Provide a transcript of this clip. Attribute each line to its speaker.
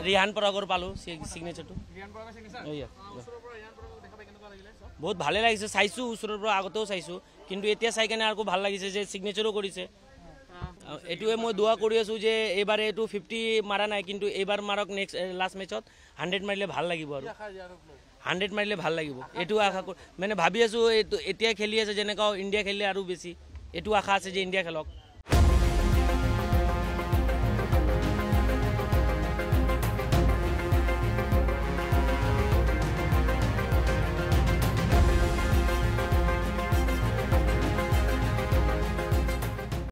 Speaker 1: ৰিহান পৰাগৰ পালোঁ ছিগনেচাৰটো বহুত ভালে লাগিছে চাইছোঁ ওচৰৰ পৰা আগতেও চাইছোঁ কিন্তু এতিয়া চাই কেনে আৰু ভাল লাগিছে যে ছিগনেচাৰো কৰিছে এইটোৱে মই দোৱা কৰি আছোঁ যে এইবাৰ এইটো 50 মাৰা নাই কিন্তু এইবাৰ মাৰক নেক্সট লাষ্ট মেচত 100 মাৰিলে ভাল লাগিব আৰু 100 মাৰিলে ভাল লাগিব এইটো আশা মানে ভাবি আছোঁ এইটো এতিয়া খেলি আছে যেনেকুৱা ইণ্ডিয়া খেলিলে আৰু বেছি এইটো আশা আছে যে ইণ্ডিয়া খেলক